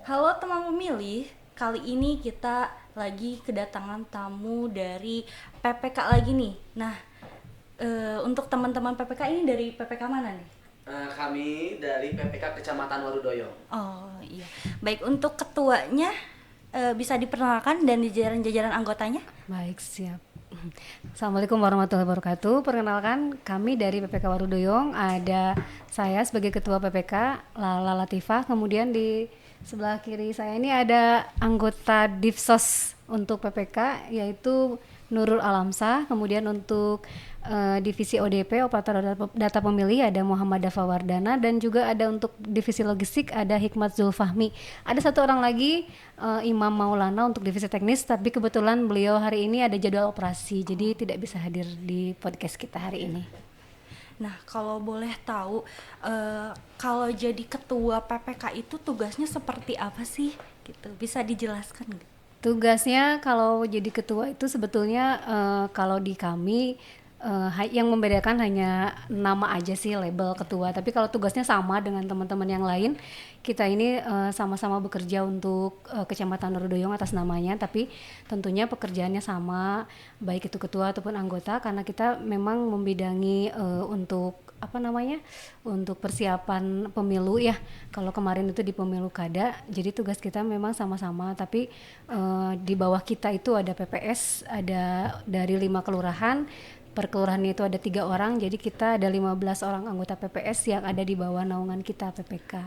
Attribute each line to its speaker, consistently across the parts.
Speaker 1: Halo teman pemilih, kali ini kita lagi kedatangan tamu dari PPK lagi nih. Nah, untuk teman-teman PPK ini dari PPK mana nih?
Speaker 2: Kami dari PPK Kecamatan Warudoyo.
Speaker 1: Oh iya, baik untuk ketuanya bisa diperkenalkan dan di jajaran-jajaran anggotanya.
Speaker 3: Baik, siap. Assalamualaikum warahmatullahi wabarakatuh. Perkenalkan, kami dari PPK Warudoyong. Ada saya sebagai Ketua PPK, Lala Latifah. Kemudian di sebelah kiri saya ini ada anggota Divsos untuk PPK, yaitu Nurul Alamsah. Kemudian untuk divisi ODP, Operator Data Pemilih, ada Muhammad Dafa Wardana. Dan juga ada untuk divisi logistik, ada Hikmat Zulfahmi. Ada satu orang lagi, Imam Maulana untuk divisi teknis, tapi kebetulan beliau hari ini ada jadwal operasi, jadi tidak bisa hadir di podcast kita hari ini.
Speaker 1: Nah, kalau boleh tahu, kalau jadi ketua PPK itu tugasnya seperti apa sih? Gitu, bisa dijelaskan nggak?
Speaker 3: Tugasnya kalau jadi ketua itu sebetulnya kalau di kami yang membedakan hanya nama aja sih, label ketua. Tapi kalau tugasnya sama dengan teman-teman yang lain, kita ini sama-sama bekerja untuk Kecamatan Warudoyong atas namanya. Tapi tentunya pekerjaannya sama, baik itu ketua ataupun anggota, karena kita memang membidangi untuk untuk persiapan pemilu ya. Kalau kemarin itu di pemilu kada, jadi tugas kita memang sama-sama. Tapi di bawah kita itu ada PPS, ada dari 5 kelurahan. Per kelurahan itu ada 3 orang, jadi kita ada 15 orang anggota PPS yang ada di bawah naungan kita PPK.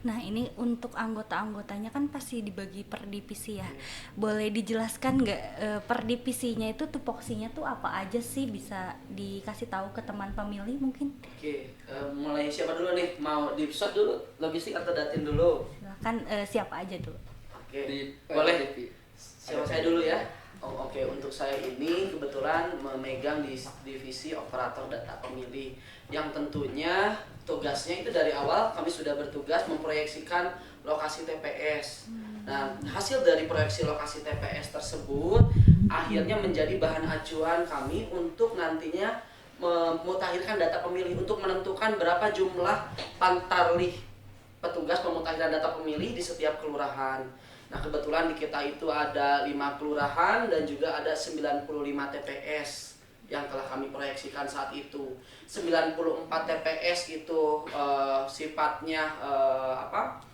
Speaker 1: Nah, ini untuk anggota-anggotanya kan pasti dibagi per divisi ya. Boleh dijelaskan nggak per divisinya itu tupoksinya tuh apa aja sih? Bisa dikasih tahu ke teman pemilih mungkin?
Speaker 2: Oke, mulai siapa dulu nih? Mau Dipsot dulu, logistik atau datin dulu?
Speaker 1: Silakan, siapa aja dulu.
Speaker 2: Oke, boleh. Siapa saya dulu ya? Oke, untuk saya ini kebetulan memegang di divisi operator data pemilih yang tentunya tugasnya itu dari awal kami sudah bertugas memproyeksikan lokasi TPS. Nah, hasil dari proyeksi lokasi TPS tersebut akhirnya menjadi bahan acuan kami untuk nantinya memutakhirkan data pemilih untuk menentukan berapa jumlah pantarlih petugas pemutakhiran data pemilih di setiap kelurahan. Nah, kebetulan di kita itu ada 5 kelurahan dan juga ada 95 TPS yang telah kami proyeksikan saat itu. 94 TPS itu sifatnya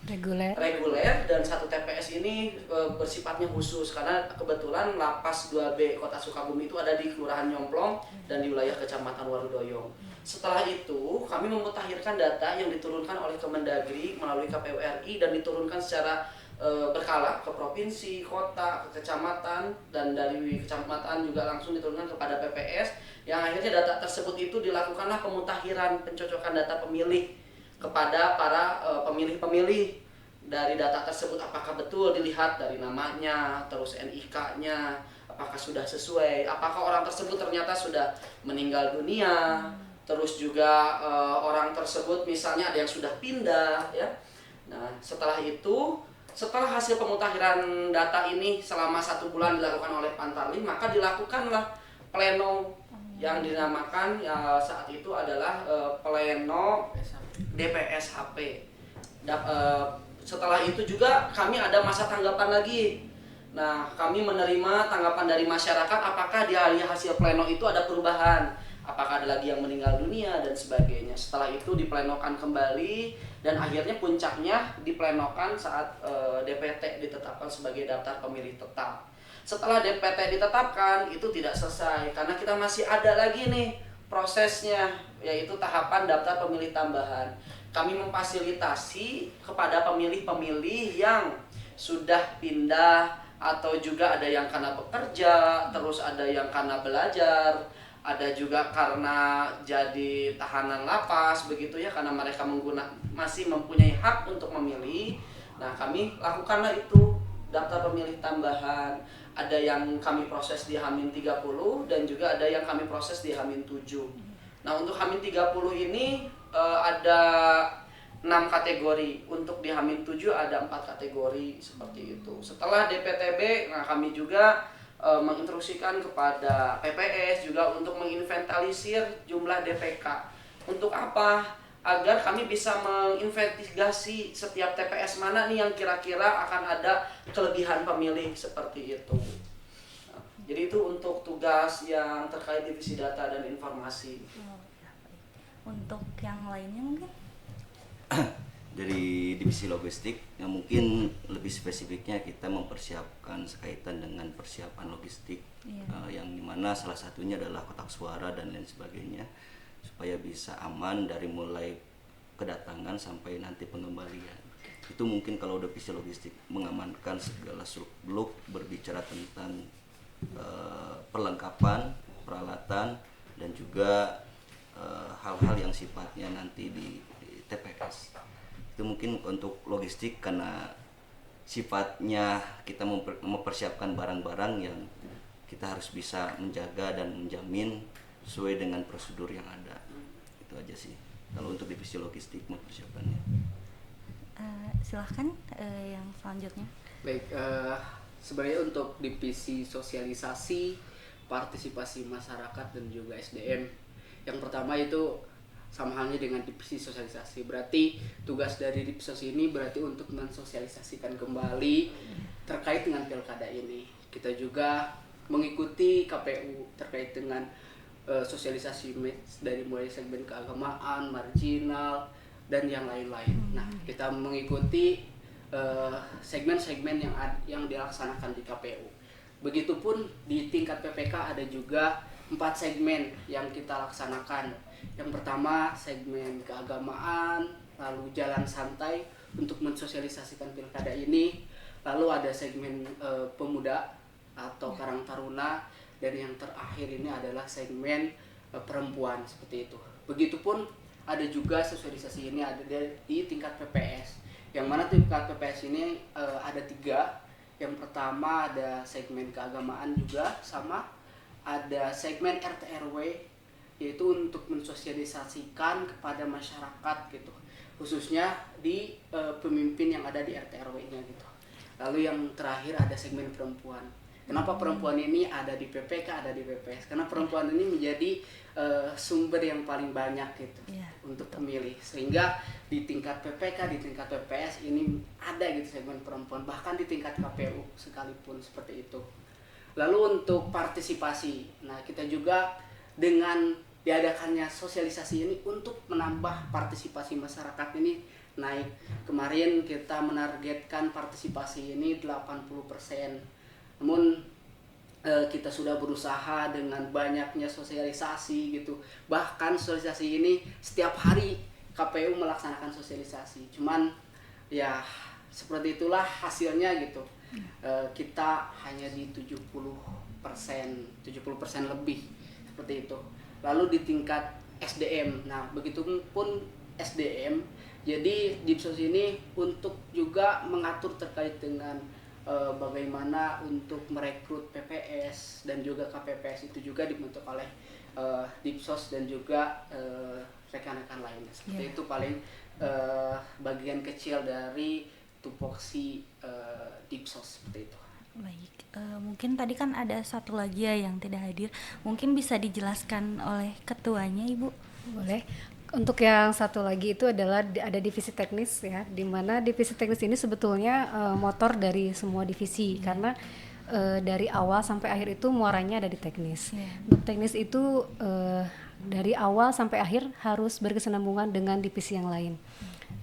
Speaker 2: reguler, dan 1 TPS ini bersifatnya khusus karena kebetulan Lapas 2B Kota Sukabumi itu ada di Kelurahan Nyomplong dan di wilayah Kecamatan Warudoyong. Setelah itu, kami memutakhirkan data yang diturunkan oleh Kemendagri melalui KPU RI dan diturunkan secara berkala ke provinsi, kota, ke kecamatan, dan dari kecamatan juga langsung diturunkan kepada PPS, yang akhirnya data tersebut itu dilakukanlah pemutakhiran pencocokan data pemilih kepada para pemilih-pemilih. Dari data tersebut apakah betul dilihat dari namanya, terus NIK-nya, apakah sudah sesuai, apakah orang tersebut ternyata sudah meninggal dunia, terus juga orang tersebut misalnya ada yang sudah pindah ya. Nah, setelah hasil pemutakhiran data ini selama 1 bulan dilakukan oleh Pantarlih, maka dilakukanlah pleno yang dinamakan saat itu adalah pleno DPSHP. Setelah itu juga kami ada masa tanggapan lagi. Nah, kami menerima tanggapan dari masyarakat apakah di hasil pleno itu ada perubahan, apakah ada lagi yang meninggal dunia dan sebagainya. Setelah itu diplenokan kembali dan akhirnya puncaknya diplenokan saat DPT ditetapkan sebagai daftar pemilih tetap. Setelah DPT ditetapkan itu tidak selesai karena kita masih ada lagi nih prosesnya, yaitu tahapan daftar pemilih tambahan. Kami memfasilitasi kepada pemilih-pemilih yang sudah pindah atau juga ada yang karena bekerja, terus ada yang karena belajar, ada juga karena jadi tahanan lapas begitu ya, karena mereka masih mempunyai hak untuk memilih. Nah, kami lakukanlah itu daftar pemilih tambahan. Ada yang kami proses di H-30 dan juga ada yang kami proses di H-7. Nah, untuk H-30 ini ada 6 kategori. Untuk di H-7 ada 4 kategori seperti itu. Setelah DPTB, nah kami juga menginstruksikan kepada PPS juga untuk menginventarisir jumlah DPK. Untuk apa? agar kami bisa menginvestigasi setiap TPS mana nih yang kira-kira akan ada kelebihan pemilih seperti itu. Nah, jadi itu untuk tugas yang terkait divisi data dan informasi.
Speaker 1: Oh, ya, baik. Untuk yang lainnya mungkin?
Speaker 4: Dari divisi logistik yang mungkin lebih spesifiknya kita mempersiapkan sekaitan dengan persiapan logistik, yang dimana salah satunya adalah kotak suara dan lain sebagainya, supaya bisa aman dari mulai kedatangan sampai nanti pengembalian. Itu mungkin kalau divisi logistik mengamankan segala seluk-beluk berbicara tentang perlengkapan, peralatan, dan juga hal-hal yang sifatnya nanti di TPS. Itu mungkin untuk logistik karena sifatnya kita mempersiapkan barang-barang yang kita harus bisa menjaga dan menjamin sesuai dengan prosedur yang ada. Itu aja sih kalau untuk divisi logistik mempersiapkannya.
Speaker 1: Silahkan yang selanjutnya.
Speaker 5: Baik, sebenarnya untuk divisi sosialisasi, partisipasi masyarakat dan juga SDM, yang pertama itu sama halnya dengan divisi sosialisasi. Berarti tugas dari divsos ini berarti untuk mensosialisasikan kembali terkait dengan pilkada ini. Kita juga mengikuti KPU terkait dengan sosialisasi dari mulai segmen keagamaan, marginal, dan yang lain-lain. Nah, kita mengikuti segmen-segmen yang dilaksanakan di KPU. Begitupun di tingkat PPK ada juga 4 segmen yang kita laksanakan. Yang pertama segmen keagamaan, lalu jalan santai untuk mensosialisasikan pilkada ini, lalu ada segmen pemuda atau Karang Taruna, dan yang terakhir ini adalah segmen perempuan seperti itu. Begitupun ada juga sosialisasi ini ada di tingkat PPS, yang mana tingkat PPS ini ada 3. Yang pertama ada segmen keagamaan juga sama, ada segmen RT RW, yaitu untuk mensosialisasikan kepada masyarakat gitu, khususnya di pemimpin yang ada di RT RW-nya gitu. Lalu yang terakhir ada segmen perempuan. Kenapa perempuan ini ada di PPK, ada di PPS? Karena perempuan ini menjadi sumber yang paling banyak gitu untuk pemilih, sehingga di tingkat PPK, di tingkat PPS ini ada gitu segmen perempuan, bahkan di tingkat KPU sekalipun seperti itu. Lalu untuk partisipasi, nah kita juga dengan diadakannya sosialisasi ini untuk menambah partisipasi masyarakat ini naik. Kemarin kita menargetkan partisipasi ini 80%. Namun kita sudah berusaha dengan banyaknya sosialisasi gitu. Bahkan sosialisasi ini setiap hari KPU melaksanakan sosialisasi. Cuman ya seperti itulah hasilnya gitu. Kita hanya di 70% lebih seperti itu. Lalu di tingkat SDM, nah begitupun SDM, jadi Dipsos ini untuk juga mengatur terkait dengan bagaimana untuk merekrut PPS dan juga KPPS, itu juga dibentuk oleh Dipsos dan juga rekan-rekan lainnya. Seperti itu paling bagian kecil dari tupoksi Dipsos seperti itu.
Speaker 1: Baik, mungkin tadi kan ada satu lagi ya yang tidak hadir, mungkin bisa dijelaskan oleh ketuanya, Ibu.
Speaker 3: Boleh. Untuk yang satu lagi itu adalah ada divisi teknis ya, di mana divisi teknis ini sebetulnya motor dari semua divisi, karena dari awal sampai akhir itu muaranya ada di teknis. Untuk teknis itu dari awal sampai akhir harus berkesinambungan dengan divisi yang lain.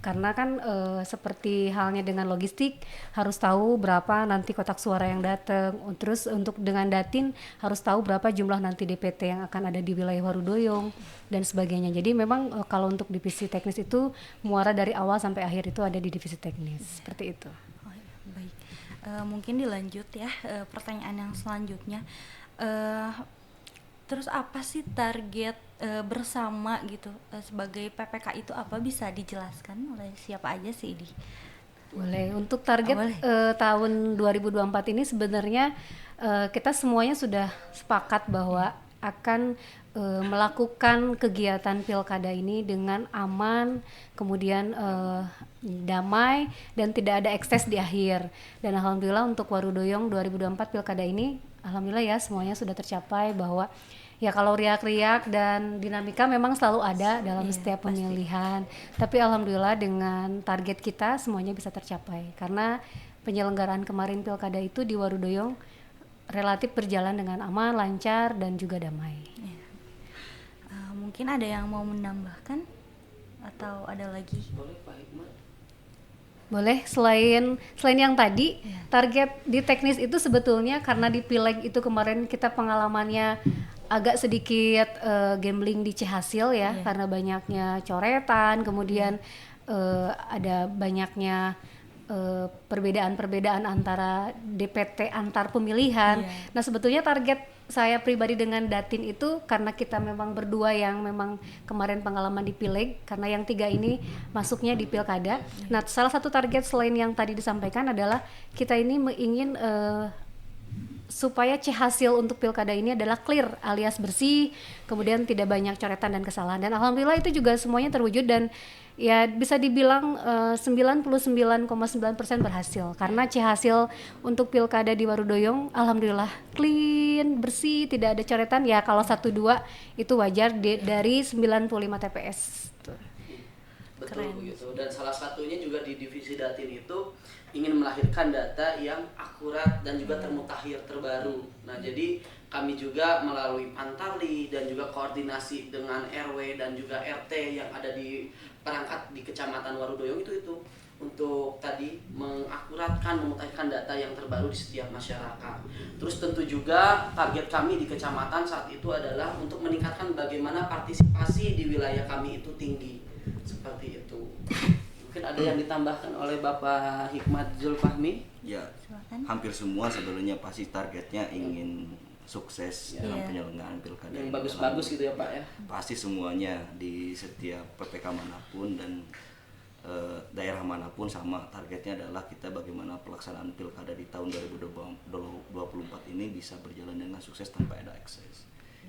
Speaker 3: Karena kan seperti halnya dengan logistik, harus tahu berapa nanti kotak suara yang datang. Terus untuk dengan Datin harus tahu berapa jumlah nanti DPT yang akan ada di wilayah Warudoyong dan sebagainya. Jadi memang kalau untuk divisi teknis itu muara dari awal sampai akhir itu ada di divisi teknis. Seperti itu.
Speaker 1: Oh, baik, mungkin dilanjut ya, pertanyaan yang selanjutnya. Terus apa sih target bersama gitu sebagai PPK itu, apa bisa dijelaskan oleh siapa aja sih ini?
Speaker 3: Boleh. Untuk target tahun 2024 ini sebenarnya kita semuanya sudah sepakat bahwa akan melakukan kegiatan pilkada ini dengan aman, kemudian damai dan tidak ada ekses di akhir. Dan alhamdulillah untuk Warudoyong 2024 pilkada ini alhamdulillah ya semuanya sudah tercapai, bahwa Ya kalau riak-riak dan dinamika memang selalu ada dalam
Speaker 1: Iya,
Speaker 3: setiap
Speaker 1: pasti.
Speaker 3: pemilihan. Tapi alhamdulillah dengan target kita semuanya bisa tercapai. Karena penyelenggaraan kemarin pilkada itu di Warudoyong relatif berjalan dengan aman, lancar dan juga damai.
Speaker 1: Mungkin ada yang mau menambahkan atau ada lagi?
Speaker 2: Boleh Pak Hikmat?
Speaker 3: Boleh, selain yang tadi, target di teknis itu sebetulnya karena di Pileg itu kemarin kita pengalamannya agak sedikit gambling di hasil ya, karena banyaknya coretan, kemudian ada banyaknya perbedaan-perbedaan antara DPT antar pemilihan. Nah sebetulnya target saya pribadi dengan Datin itu karena kita memang berdua yang memang kemarin pengalaman di Pileg, karena yang 3 ini masuknya di Pilkada. Nah salah satu target selain yang tadi disampaikan adalah kita ini ingin supaya hasil untuk pilkada ini adalah clear alias bersih, kemudian tidak banyak coretan dan kesalahan, dan alhamdulillah itu juga semuanya terwujud dan ya bisa dibilang 99,9% berhasil karena hasil untuk pilkada di Warudoyong alhamdulillah clean, bersih, tidak ada coretan. Ya kalau 1-2 itu wajar dari 95 TPS.
Speaker 2: Betul
Speaker 1: Keren.
Speaker 2: begitu. Dan salah satunya juga di divisi Datin itu ingin melahirkan data yang akurat dan juga termutakhir terbaru. Nah, jadi kami juga melalui Pantarli dan juga koordinasi dengan RW dan juga RT yang ada di perangkat di Kecamatan Warudoyong itu untuk tadi mengakuratkan, memutakhirkan data yang terbaru di setiap masyarakat. Terus tentu juga target kami di kecamatan saat itu adalah untuk meningkatkan bagaimana partisipasi di wilayah kami itu tinggi. Seperti itu. Mungkin ada yang ditambahkan oleh Bapak Hikmat Zulfahmi?
Speaker 4: Ya,
Speaker 1: Silakan.
Speaker 4: hampir semua sebenarnya pasti targetnya ingin sukses dalam
Speaker 1: Iya.
Speaker 4: penyelenggaraan pilkada
Speaker 2: Yang
Speaker 4: ini.
Speaker 2: bagus-bagus gitu ya Pak ya?
Speaker 4: Pasti semuanya di setiap PPK manapun dan daerah manapun sama targetnya adalah kita bagaimana pelaksanaan pilkada di tahun 2024 ini bisa berjalan dengan sukses tanpa ada ekses.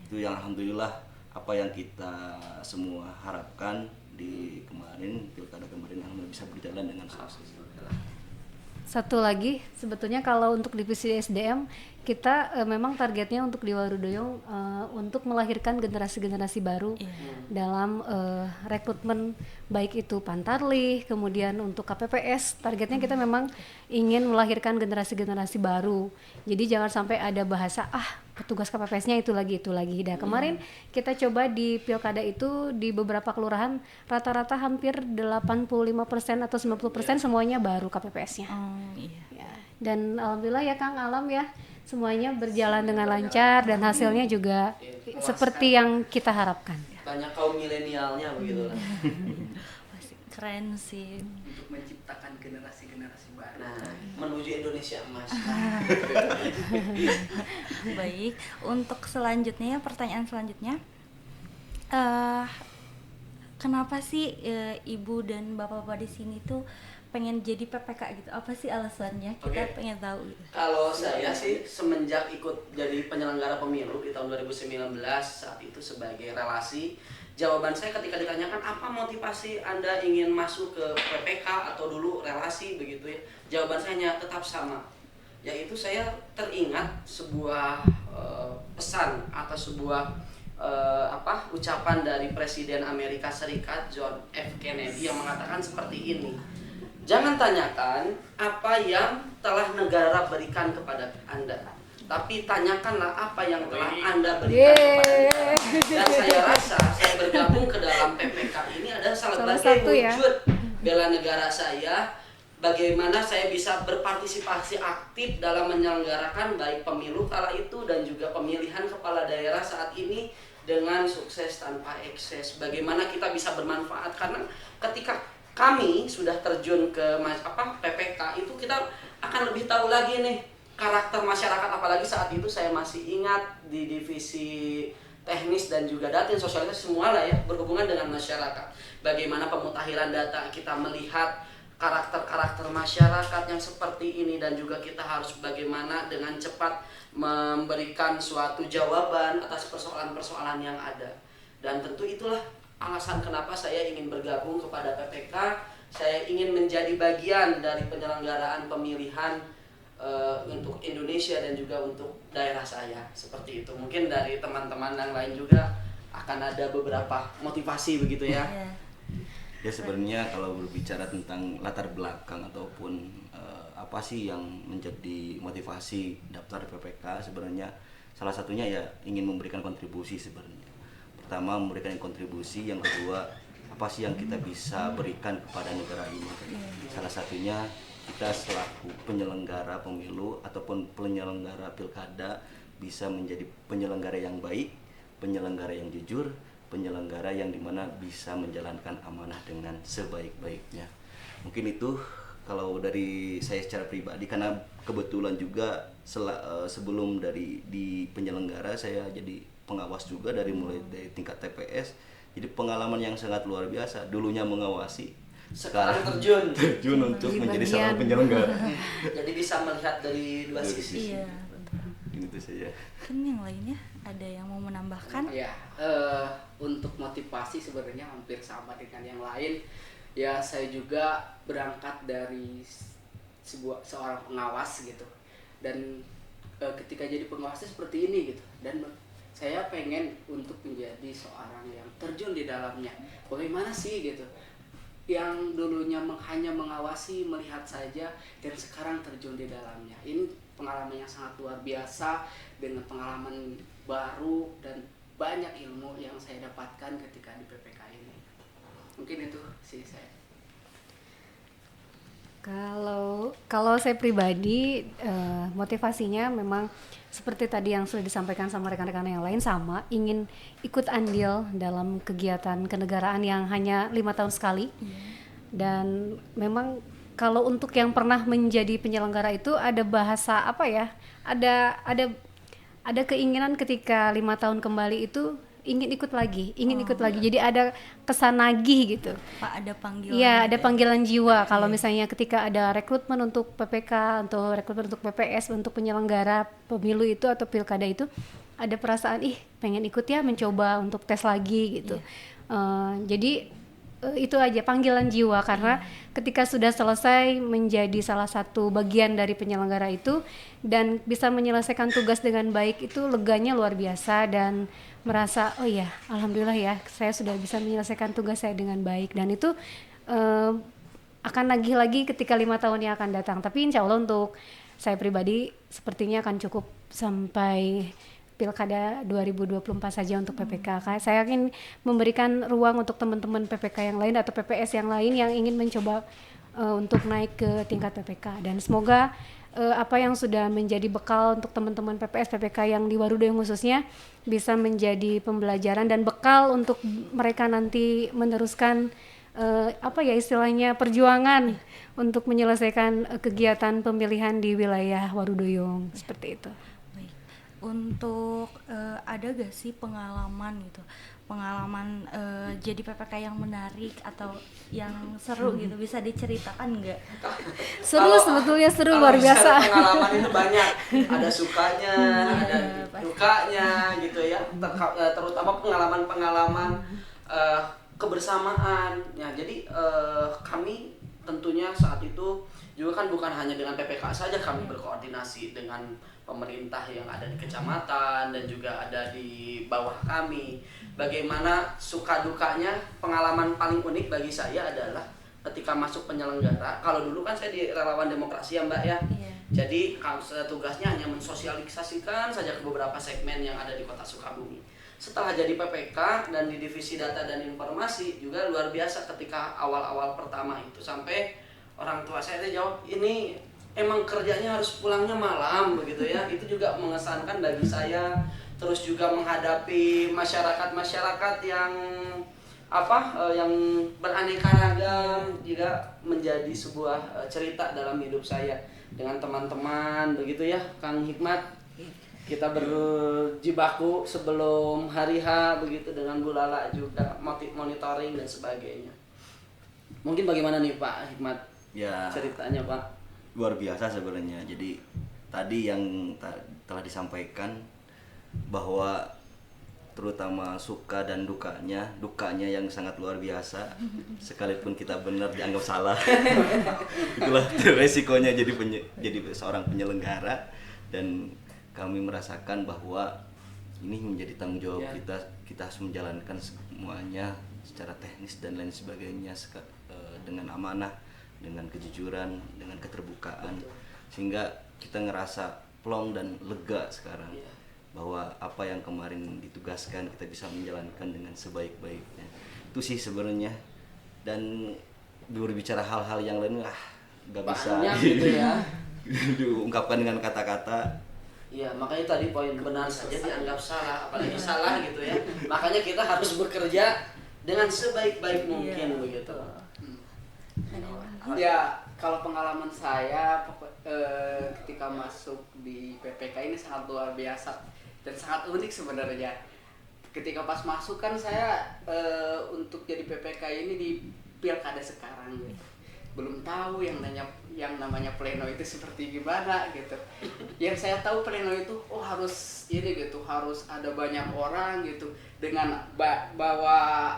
Speaker 4: Itu yang alhamdulillah apa yang kita semua harapkan di kemarin pilkada kemarin alhamdulillah bisa berjalan dengan sukses.
Speaker 3: Satu lagi sebetulnya kalau untuk divisi SDM kita memang targetnya untuk di Warudoyong untuk melahirkan generasi-generasi baru dalam rekrutmen, baik itu Pantarli, kemudian untuk KPPS targetnya kita memang ingin melahirkan generasi-generasi baru. Jadi jangan sampai ada bahasa petugas KPPS-nya itu lagi. Nah kemarin kita coba di pilkada itu di beberapa kelurahan rata-rata hampir 85% atau 90% semuanya baru KPPS-nya.
Speaker 1: Iya.
Speaker 3: Ya, dan alhamdulillah ya Kang Alam ya semuanya berjalan dengan lancar dan hasilnya juga seperti yang kita harapkan.
Speaker 2: Banyak kaum milenialnya begitu lah.
Speaker 1: Pasti keren sih.
Speaker 5: Untuk menciptakan generasi-generasi baru.
Speaker 2: Nah, menuju Indonesia emas.
Speaker 1: Baik, untuk selanjutnya pertanyaan selanjutnya, kenapa sih ibu dan bapak-bapak di sini tuh pengen jadi PPK gitu? Apa sih alasannya? Kita
Speaker 2: Oke.
Speaker 1: pengen tahu gitu.
Speaker 2: Kalau saya sih semenjak ikut jadi penyelenggara pemilu di tahun 2019 saat itu sebagai relasi, jawaban saya ketika ditanyakan apa motivasi Anda ingin masuk ke PPK atau dulu relasi begitu ya, jawaban saya hanya tetap sama, yaitu saya teringat sebuah pesan atau sebuah ucapan dari Presiden Amerika Serikat John F. Kennedy yang mengatakan seperti ini. Jangan tanyakan apa yang telah negara berikan kepada Anda, tapi tanyakanlah apa yang telah Anda berikan kepada negara. Dan saya rasa saya bergabung ke dalam PPK ini adalah
Speaker 3: Salah
Speaker 2: sebagai
Speaker 3: satu ya.
Speaker 2: wujud bela negara saya, bagaimana saya bisa berpartisipasi aktif dalam menyelenggarakan baik pemilu kala itu dan juga pemilihan kepala daerah saat ini dengan sukses tanpa ekses. Bagaimana kita bisa bermanfaat, karena ketika kami sudah terjun ke PPK itu kita akan lebih tahu lagi nih karakter masyarakat, apalagi saat itu saya masih ingat di divisi teknis dan juga Datin sosialisasi semua lah ya berhubungan dengan masyarakat. Bagaimana pemutakhiran data, kita melihat karakter-karakter masyarakat yang seperti ini dan juga kita harus bagaimana dengan cepat memberikan suatu jawaban atas persoalan-persoalan yang ada. Dan tentu itulah alasan kenapa saya ingin bergabung kepada PPK. Saya ingin menjadi bagian dari penyelenggaraan pemilihan untuk Indonesia dan juga untuk daerah saya seperti itu. Mungkin dari teman-teman yang lain juga akan ada beberapa motivasi begitu ya.
Speaker 1: Iya.
Speaker 4: Ya sebenarnya kalau berbicara tentang latar belakang ataupun apa sih yang menjadi motivasi daftar PPK, sebenarnya salah satunya ya ingin memberikan kontribusi sebenarnya. Pertama memberikan kontribusi, yang kedua apa sih yang kita bisa berikan kepada negara ini. Salah satunya kita selaku penyelenggara pemilu ataupun penyelenggara pilkada bisa menjadi penyelenggara yang baik, penyelenggara yang jujur, penyelenggara yang dimana bisa menjalankan amanah dengan sebaik-baiknya. Mungkin itu kalau dari saya secara pribadi, karena kebetulan juga sebelum di penyelenggara saya jadi pengawas juga mulai dari tingkat TPS. Jadi pengalaman yang sangat luar biasa. Dulunya mengawasi,
Speaker 2: Sekarang
Speaker 4: terjun untuk
Speaker 3: Di
Speaker 4: menjadi
Speaker 3: bagian.
Speaker 4: seorang penyelenggara.
Speaker 2: Jadi bisa melihat dari dua
Speaker 4: Dari
Speaker 2: sisi.
Speaker 1: Iya.
Speaker 4: Itu saja.
Speaker 1: Kan yang lainnya ada yang mau menambahkan?
Speaker 5: Ya, untuk motivasi sebenarnya hampir sama dengan yang lain. Ya, saya juga berangkat dari seorang pengawas gitu. Dan ketika jadi pengawasnya seperti ini gitu. Dan saya pengen untuk menjadi seorang yang terjun di dalamnya. Bagaimana sih gitu? Yang dulunya hanya mengawasi, melihat saja, dan sekarang terjun di dalamnya. Ini pengalaman yang sangat luar biasa, dengan pengalaman baru dan banyak ilmu yang saya dapatkan ketika di PPK ini. Mungkin itu sih saya.
Speaker 3: Kalau saya pribadi, motivasinya memang seperti tadi yang sudah disampaikan sama rekan-rekan yang lain, sama ingin ikut andil dalam kegiatan kenegaraan yang hanya 5 tahun sekali. Dan memang kalau untuk yang pernah menjadi penyelenggara itu ada bahasa apa ya, ada keinginan ketika 5 tahun kembali itu ingin ikut lagi, jadi ada kesan nagih gitu.
Speaker 1: Pak, ada panggilan?
Speaker 3: Iya,
Speaker 1: gitu
Speaker 3: ada
Speaker 1: ya?
Speaker 3: panggilan jiwa. Kalau misalnya ketika ada rekrutmen untuk PPK, untuk rekrutmen untuk PPS, untuk penyelenggara pemilu itu atau pilkada itu, ada perasaan pengen ikut ya, mencoba untuk tes lagi gitu. Jadi itu aja panggilan jiwa, karena ketika sudah selesai menjadi salah satu bagian dari penyelenggara itu dan bisa menyelesaikan tugas dengan baik, itu leganya luar biasa dan merasa oh ya alhamdulillah ya saya sudah bisa menyelesaikan tugas saya dengan baik, dan itu akan nagih lagi ketika 5 tahun yang akan datang. Tapi insya Allah untuk saya pribadi sepertinya akan cukup sampai Pilkada 2024 saja untuk PPK. Saya ingin memberikan ruang untuk teman-teman PPK yang lain atau PPS yang lain yang ingin mencoba untuk naik ke tingkat PPK, dan semoga apa yang sudah menjadi bekal untuk teman-teman PPS PPK yang di Warudoyong khususnya bisa menjadi pembelajaran dan bekal untuk mereka nanti meneruskan apa ya istilahnya perjuangan untuk menyelesaikan kegiatan pemilihan di wilayah Warudoyong seperti itu.
Speaker 1: Baik. Untuk ada gak sih pengalaman jadi PPK yang menarik atau yang seru gitu, bisa diceritakan nggak?
Speaker 3: Seru, sebetulnya seru, luar
Speaker 2: bicara
Speaker 3: biasa.
Speaker 2: Pengalaman itu banyak, ada sukanya, ada dukanya gitu ya. Terutama pengalaman-pengalaman kebersamaan. Ya, jadi kami tentunya saat itu juga kan bukan hanya dengan PPK saja, kami berkoordinasi dengan pemerintah yang ada di kecamatan dan juga ada di bawah kami. Bagaimana suka dukanya, pengalaman paling unik bagi saya adalah ketika masuk penyelenggara. Kalau dulu kan saya di Relawan Demokrasi ya Mbak ya.
Speaker 1: Iya.
Speaker 2: Jadi tugasnya hanya mensosialisasikan saja ke beberapa segmen yang ada di Kota Sukabumi. Setelah jadi PPK dan di Divisi Data dan Informasi juga luar biasa ketika awal-awal pertama itu, sampai orang tua saya jawab, ini emang kerjanya harus pulangnya malam begitu ya. Itu juga mengesankan bagi saya. Terus juga menghadapi masyarakat yang yang beraneka ragam juga menjadi sebuah cerita dalam hidup saya dengan teman-teman begitu ya, Kang Hikmat. Kita berjibaku sebelum hari H begitu dengan Bu Lala juga, monitoring dan sebagainya. Mungkin bagaimana nih Pak Hikmat
Speaker 4: Ya,
Speaker 2: ceritanya Pak?
Speaker 4: luar biasa sebenarnya. Jadi tadi yang telah disampaikan bahwa terutama suka dan dukanya yang sangat luar biasa. Sekalipun kita benar dianggap salah. Itulah resikonya jadi seorang penyelenggara, dan kami merasakan bahwa ini menjadi tanggung jawab kita harus menjalankan semuanya secara teknis dan lain sebagainya dengan amanah, dengan kejujuran, dengan keterbukaan. Sehingga kita ngerasa plong dan lega sekarang bahwa apa yang kemarin ditugaskan kita bisa menjalankan dengan sebaik-baiknya. Itu sih sebenarnya. Dan berbicara hal-hal yang lain nggak bisa
Speaker 2: gitu ya.
Speaker 4: diungkapkan dengan kata-kata.
Speaker 2: Iya, makanya tadi poin benar saja dianggap salah, apalagi salah gitu ya. Makanya kita harus bekerja dengan sebaik-baik mungkin begitu.
Speaker 5: Ya, kalau pengalaman saya ketika masuk di PPK ini sangat luar biasa dan sangat unik sebenarnya. Ketika pas masuk kan saya untuk jadi PPK ini di pilkada sekarang gitu. Belum tahu yang namanya pleno itu seperti gimana gitu. Yang saya tahu pleno itu harus ini gitu, harus ada banyak orang gitu dengan bawa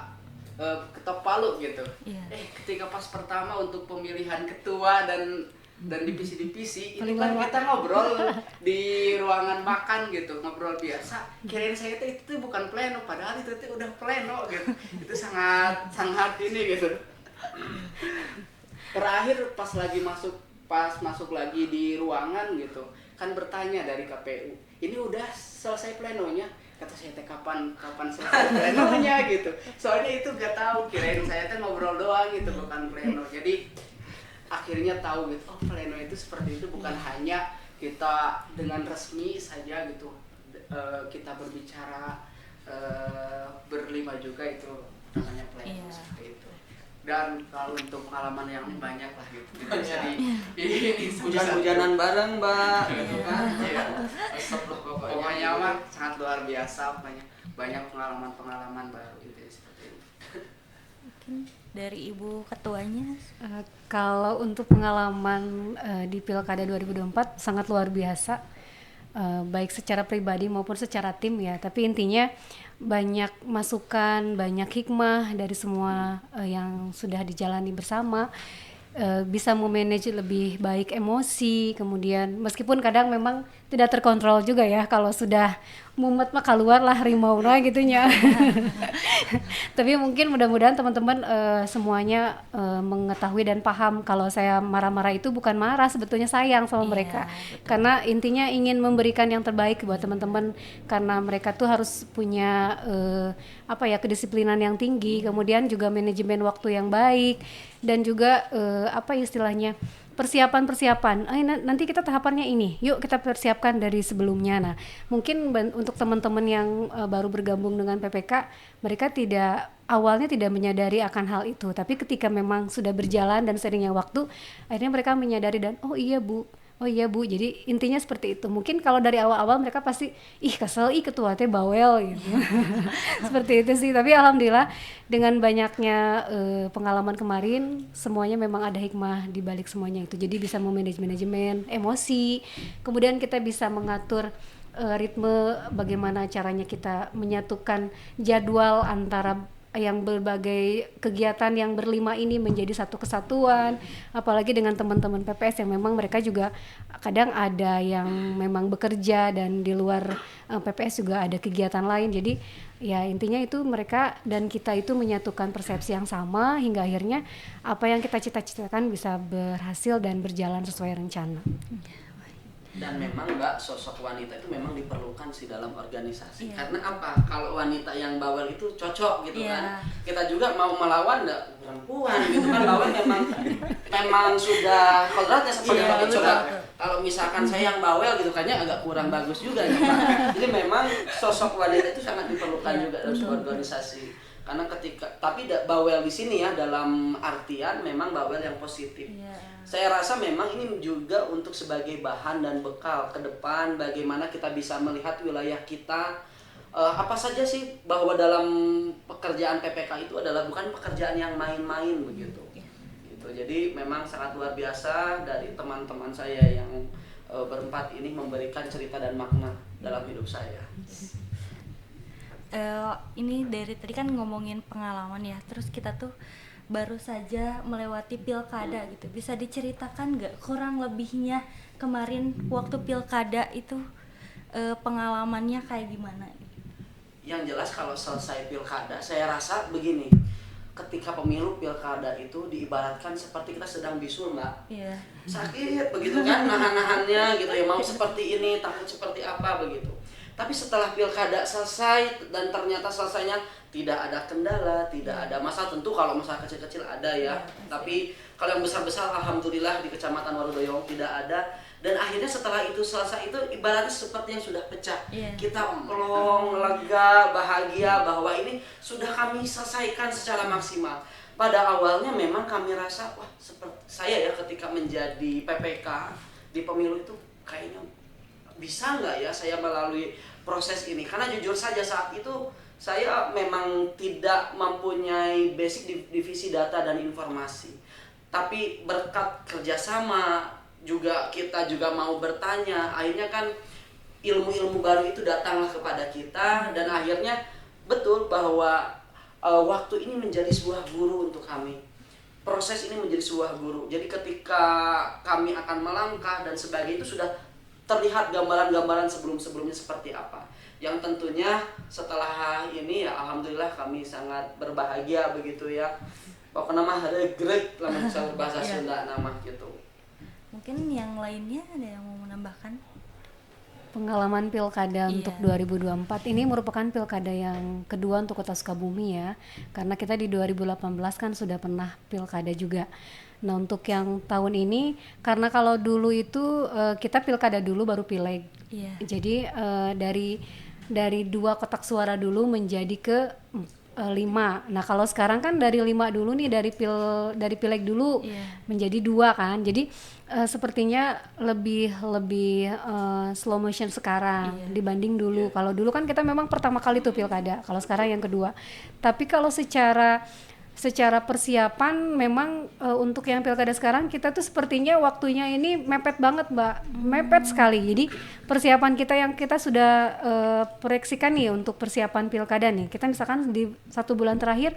Speaker 5: ketok palu gitu. Ketika pas pertama untuk pemilihan ketua dan divisi-divisi itu kan kita ngobrol di ruangan makan gitu, ngobrol biasa. Kirain saya itu bukan pleno, padahal itu udah pleno gitu. Itu sangat ini gitu. Terakhir pas masuk lagi di ruangan gitu, kan bertanya dari KPU, ini udah selesai plenonya? Kata saya kapan selesai plenonya gitu. Soalnya itu gak tahu, kirain saya ngobrol doang gitu, bukan pleno. Jadi akhirnya tahu gitu, pleno itu seperti itu, bukan hanya kita dengan resmi saja gitu, kita berbicara berlima juga, itu namanya pleno seperti itu. Dan kalau untuk pengalaman yang banyak lah gitu, kita jadi
Speaker 2: hujan-hujanan bareng Mbak gitu kan.
Speaker 5: Pokoknya mah sangat luar biasa, banyak pengalaman baru gitu seperti itu.
Speaker 1: Mungkin dari Ibu Ketuanya.
Speaker 3: Kalau untuk pengalaman di Pilkada 2024 sangat luar biasa, baik secara pribadi maupun secara tim ya. Tapi intinya banyak masukan, banyak hikmah dari semua yang sudah dijalani bersama. Bisa memanage lebih baik emosi, kemudian meskipun kadang memang tidak terkontrol juga ya, kalau sudah mumet mah keluar lah rimau nah gitunya. Tapi mungkin mudah-mudahan teman-teman semuanya mengetahui dan paham kalau saya marah-marah itu bukan marah, sebetulnya sayang sama mereka. Karena intinya ingin memberikan yang terbaik buat teman-teman, karena mereka tuh harus punya kedisiplinan yang tinggi, kemudian juga manajemen waktu yang baik, dan juga istilahnya persiapan. Nanti kita tahapannya ini, yuk kita persiapkan dari sebelumnya. Nah, mungkin untuk teman-teman yang baru bergabung dengan PPK, mereka awalnya tidak menyadari akan hal itu, tapi ketika memang sudah berjalan dan seringnya waktu, akhirnya mereka menyadari dan oh iya Bu, jadi intinya seperti itu. Mungkin kalau dari awal-awal mereka pasti kesel, ketua teh bawel gitu. Seperti itu sih, tapi alhamdulillah dengan banyaknya pengalaman kemarin, semuanya memang ada hikmah di balik semuanya itu. Jadi bisa manajemen emosi, kemudian kita bisa mengatur ritme, bagaimana caranya kita menyatukan jadwal antara yang berbagai kegiatan yang berlima ini menjadi satu kesatuan, apalagi dengan teman-teman PPS yang memang mereka juga kadang ada yang memang bekerja dan di luar PPS juga ada kegiatan lain. Jadi ya intinya itu mereka dan kita itu menyatukan persepsi yang sama hingga akhirnya apa yang kita cita-citakan bisa berhasil dan berjalan sesuai rencana.
Speaker 2: Dan memang Mbak, sosok wanita itu memang diperlukan sih dalam organisasi. Karena apa? Kalau wanita yang bawel itu cocok gitu kan. Kita juga mau melawan perempuan gitu kan. Bawel memang sudah kodratnya seperti itu. Coba kalau misalkan saya yang bawel gitu kayaknya agak kurang bagus juga ya Pak. Jadi memang sosok wanita itu sangat diperlukan juga dalam sebuah organisasi. Karena tapi bawel di sini ya dalam artian memang bawel yang positif. Saya rasa memang ini juga untuk sebagai bahan dan bekal ke depan bagaimana kita bisa melihat wilayah kita apa saja sih, bahwa dalam pekerjaan PPK itu adalah bukan pekerjaan yang main-main begitu. Gitu. Jadi memang sangat luar biasa dari teman-teman saya yang berempat ini memberikan cerita dan makna dalam hidup saya.
Speaker 1: ini dari tadi kan ngomongin pengalaman ya, terus kita tuh baru saja melewati pilkada gitu. Bisa diceritakan nggak kurang lebihnya kemarin waktu pilkada itu pengalamannya kayak gimana?
Speaker 2: Yang jelas kalau selesai pilkada, saya rasa begini, ketika pemilu pilkada itu diibaratkan seperti kita sedang bisul, Mbak.
Speaker 1: Iya.
Speaker 2: Sakit begitu kan, nahan-nahannya gitu ya, mau seperti ini, takut seperti apa begitu. Tapi setelah pilkada selesai dan ternyata selesainya tidak ada kendala, tidak ada masalah. Tentu kalau masalah kecil-kecil ada ya, tapi kalau yang besar-besar alhamdulillah di Kecamatan Warudoyong tidak ada. Dan akhirnya setelah itu selesai itu ibaratnya seperti yang sudah pecah. Kita plong, lega, bahagia bahwa ini sudah kami selesaikan secara maksimal. Pada awalnya memang kami rasa, wah seperti saya ya ketika menjadi PPK di pemilu itu kayaknya bisa nggak ya saya melalui proses ini. Karena jujur saja saat itu saya memang tidak mempunyai basic divisi data dan informasi. Tapi berkat kerjasama, juga kita juga mau bertanya, akhirnya kan ilmu-ilmu baru itu datanglah kepada kita, dan akhirnya betul bahwa waktu ini menjadi sebuah guru untuk kami. Proses ini menjadi sebuah guru. Jadi ketika kami akan melangkah dan sebagainya itu sudah terlihat gambaran-gambaran sebelum-sebelumnya seperti apa. Yang tentunya setelah ini ya alhamdulillah kami sangat berbahagia begitu ya. Pokoknya mah regret lah misalnya bahasa Sunda nama gitu.
Speaker 1: Mungkin yang lainnya ada yang mau menambahkan?
Speaker 3: Pengalaman pilkada untuk 2024 ini merupakan pilkada yang kedua untuk Kota Sukabumi ya, karena kita di 2018 kan sudah pernah pilkada juga. Nah untuk yang tahun ini, karena kalau dulu itu kita pilkada dulu baru pileg, jadi dari 2 kotak suara dulu menjadi ke 5. Nah kalau sekarang kan dari 5 dulu nih, dari pileg dulu menjadi 2 kan. Jadi sepertinya lebih slow motion sekarang dibanding dulu. Kalau dulu kan kita memang pertama kali tuh pilkada, kalau sekarang yang kedua. Tapi kalau secara persiapan memang untuk yang pilkada sekarang kita tuh sepertinya waktunya ini mepet banget, Mbak. Mepet sekali. Jadi persiapan kita yang kita sudah proyeksikan nih untuk persiapan pilkada nih. Kita misalkan di 1 bulan terakhir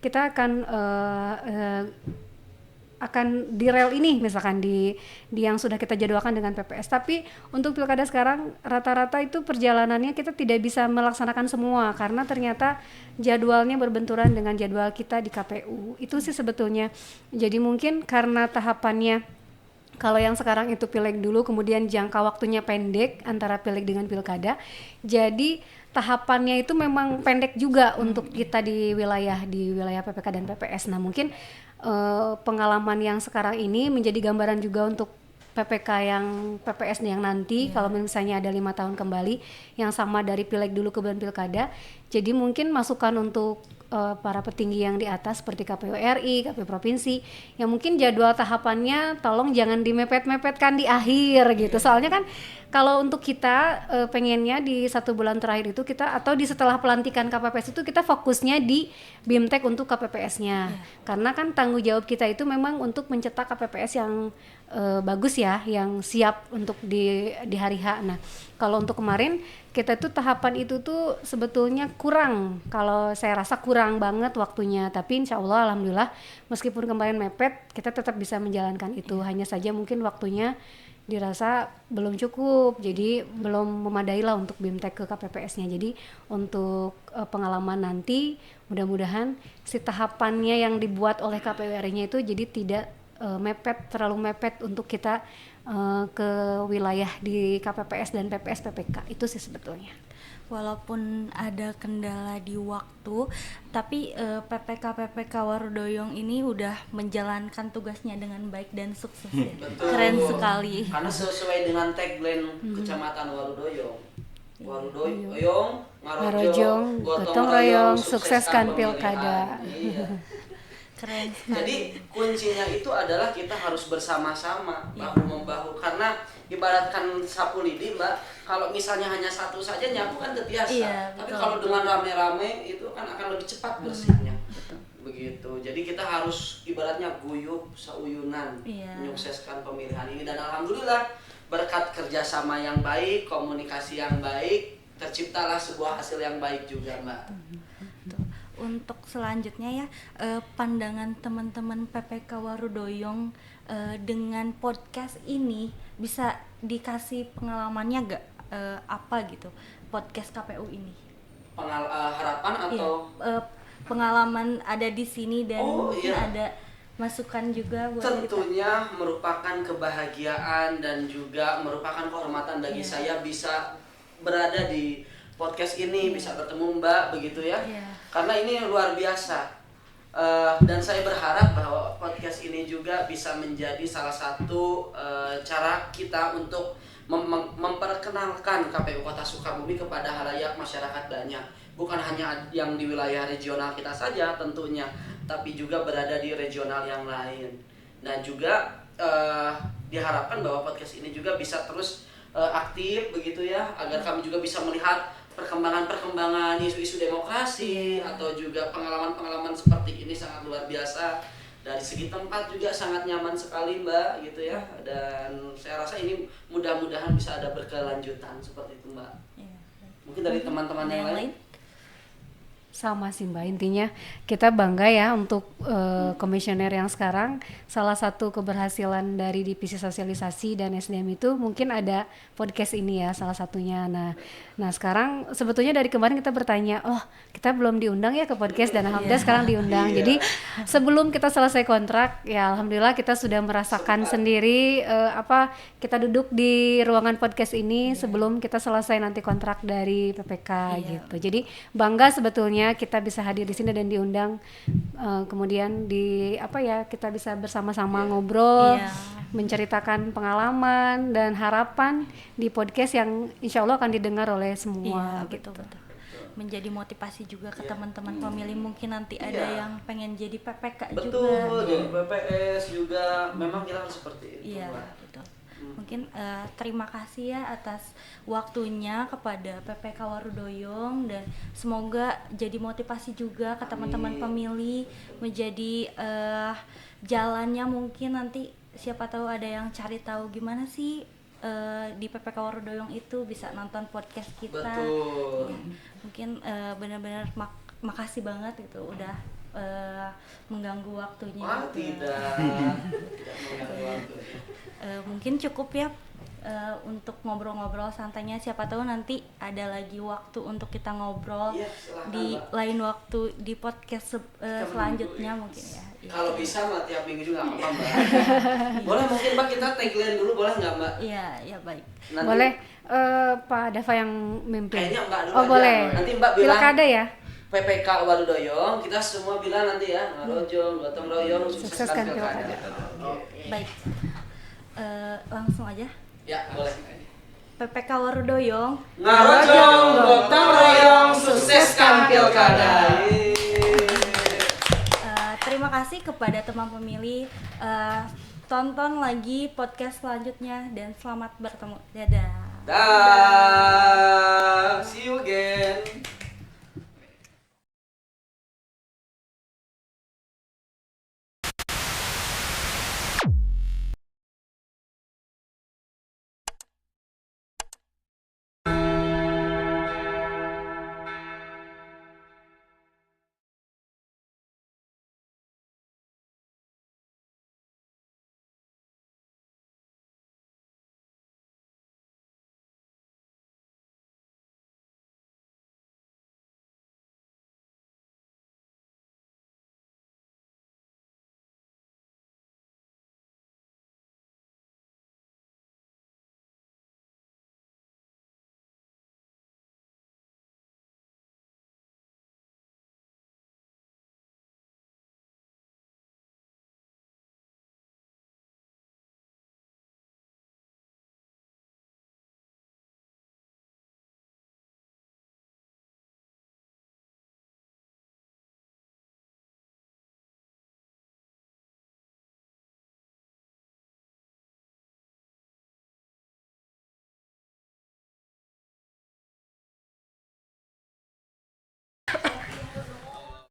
Speaker 3: kita akan di rel ini misalkan di yang sudah kita jadwalkan dengan PPS. Tapi untuk pilkada sekarang rata-rata itu perjalanannya kita tidak bisa melaksanakan semua karena ternyata jadwalnya berbenturan dengan jadwal kita di KPU. Itu sih sebetulnya. Jadi mungkin karena tahapannya, kalau yang sekarang itu pileg dulu kemudian jangka waktunya pendek antara pileg dengan pilkada, jadi tahapannya itu memang pendek juga untuk kita di wilayah PPK dan PPS. Nah mungkin pengalaman yang sekarang ini menjadi gambaran juga untuk PPK yang PPS yang nanti kalau misalnya ada 5 tahun kembali yang sama dari pileg dulu ke pilkada. Jadi mungkin masukan untuk para petinggi yang di atas seperti KPU RI, KPU Provinsi yang mungkin jadwal tahapannya tolong jangan dimepet-mepetkan di akhir gitu. Soalnya kan kalau untuk kita pengennya di 1 bulan terakhir itu kita atau di setelah pelantikan KPPS itu kita fokusnya di BIMTEK untuk KPPS-nya. Karena kan tanggung jawab kita itu memang untuk mencetak KPPS yang bagus ya, yang siap untuk di hari H. Nah, kalau untuk kemarin kita tuh tahapan itu tuh sebetulnya kurang, kalau saya rasa kurang banget waktunya. Tapi insya Allah alhamdulillah meskipun kemarin mepet kita tetap bisa menjalankan itu. Hanya saja mungkin waktunya dirasa belum cukup, jadi belum memadai lah untuk BIMTEK ke KPPS-nya. Jadi untuk pengalaman nanti mudah-mudahan si tahapannya yang dibuat oleh KPU RI-nya itu jadi tidak terlalu mepet untuk kita ke wilayah di KPPS dan PPS PPK. Itu sih sebetulnya.
Speaker 1: Walaupun ada kendala di waktu, tapi PPK Warudoyong ini udah menjalankan tugasnya dengan baik dan sukses ya. Keren sekali.
Speaker 2: Karena sesuai dengan tagline Kecamatan Warudoyong. Warudoyong, Ngarojong, gotong royong, sukseskan pilkada. Iya.
Speaker 1: Keren sekali.
Speaker 2: Jadi kuncinya itu adalah kita harus bersama-sama, bahu-membahu. Karena ibaratkan sapu lidi, Mbak, kalau misalnya hanya satu saja nyapu kan terbiasa. Tapi kalau dengan rame-rame itu kan akan lebih cepat bersihnya. Begitu. Jadi kita harus ibaratnya guyup sauyunan menyukseskan pemilihan ini. Dan alhamdulillah berkat kerjasama yang baik, komunikasi yang baik, terciptalah sebuah hasil yang baik juga, Mbak.
Speaker 1: Tuh. Untuk selanjutnya ya, pandangan teman-teman PPK Warudoyong dengan podcast ini bisa dikasih pengalamannya gak, apa gitu podcast KPU ini?
Speaker 2: Harapan atau
Speaker 1: Pengalaman ada di sini dan mungkin
Speaker 2: iya.
Speaker 1: ada masukan juga buat kita.
Speaker 2: Tentunya merupakan kebahagiaan dan juga merupakan kehormatan bagi saya bisa berada di podcast ini, bisa bertemu Mbak begitu ya. Karena ini luar biasa. Dan saya berharap bahwa podcast ini juga bisa menjadi salah satu cara kita untuk memperkenalkan KPU Kota Sukabumi kepada halayak masyarakat banyak. Bukan hanya yang di wilayah regional kita saja tentunya, tapi juga berada di regional yang lain. Dan juga diharapkan bahwa podcast ini juga bisa terus aktif begitu ya, agar kami juga bisa melihat perkembangan-perkembangan isu-isu demokrasi atau juga pengalaman-pengalaman seperti ini sangat luar biasa. Dari segi tempat juga sangat nyaman sekali Mbak gitu ya, dan saya rasa ini mudah-mudahan bisa ada berkelanjutan seperti itu Mbak. Mungkin dari teman-teman yang lain?
Speaker 3: Sama sih Mbak, intinya kita bangga ya untuk komisioner yang sekarang. Salah satu keberhasilan dari divisi sosialisasi dan SDM itu mungkin ada podcast ini ya, salah satunya. Nah sekarang sebetulnya dari kemarin kita bertanya, oh kita belum diundang ya ke podcast, dan alhamdulillah sekarang diundang. Jadi sebelum kita selesai kontrak ya alhamdulillah kita sudah merasakan sendiri kita duduk di ruangan podcast ini sebelum kita selesai nanti kontrak dari PPK gitu. Jadi bangga sebetulnya kita bisa hadir di sini dan diundang, kemudian kita bisa bersama-sama ngobrol, menceritakan pengalaman dan harapan di podcast yang insya Allah akan didengar oleh semua.
Speaker 1: Betul. Menjadi motivasi juga ke teman-teman pemilih, mungkin nanti ada yang pengen jadi PPK juga.
Speaker 2: Betul, jadi PPS juga memang kita harus seperti itu.
Speaker 1: Iya, betul. Mungkin terima kasih ya atas waktunya kepada PPK Warudoyong, dan semoga jadi motivasi juga ke teman-teman pemilih, menjadi jalannya mungkin nanti siapa tahu ada yang cari tahu gimana sih di PPK Warudoyong itu bisa nonton podcast kita.
Speaker 2: Betul.
Speaker 1: Ya, mungkin benar-benar makasih banget gitu udah mengganggu waktunya.
Speaker 2: Wah,
Speaker 1: gitu.
Speaker 2: tidak mengganggu waktunya.
Speaker 1: Mungkin cukup ya untuk ngobrol-ngobrol santainya, siapa tahu nanti ada lagi waktu untuk kita ngobrol di lain waktu di podcast selanjutnya mungkin ya.
Speaker 2: Kalau bisa Mbak tiap minggu juga nggak apa-apa Mbak. Boleh mungkin Mbak kita tagline dulu, boleh nggak Mbak?
Speaker 1: Iya baik.
Speaker 2: Nanti,
Speaker 3: boleh Pak Dava yang mimpin.
Speaker 2: kayaknya Mbak dulu
Speaker 3: Oh
Speaker 2: aja.
Speaker 3: boleh.
Speaker 2: Nanti Mbak bilang
Speaker 3: Pilkada ya.
Speaker 2: PPK Warudoyong, kita semua bilang nanti ya, ngarojong, gotong royong, sukseskan pilkada.
Speaker 1: Baik. Langsung aja.
Speaker 2: Ya, boleh.
Speaker 1: PPK Warudoyong,
Speaker 2: Ngarojong, gotong royong, sukseskan pilkada.
Speaker 1: terima kasih kepada teman pemilih. Tonton lagi podcast selanjutnya dan selamat bertemu. Dadah.
Speaker 2: Dah, see you again.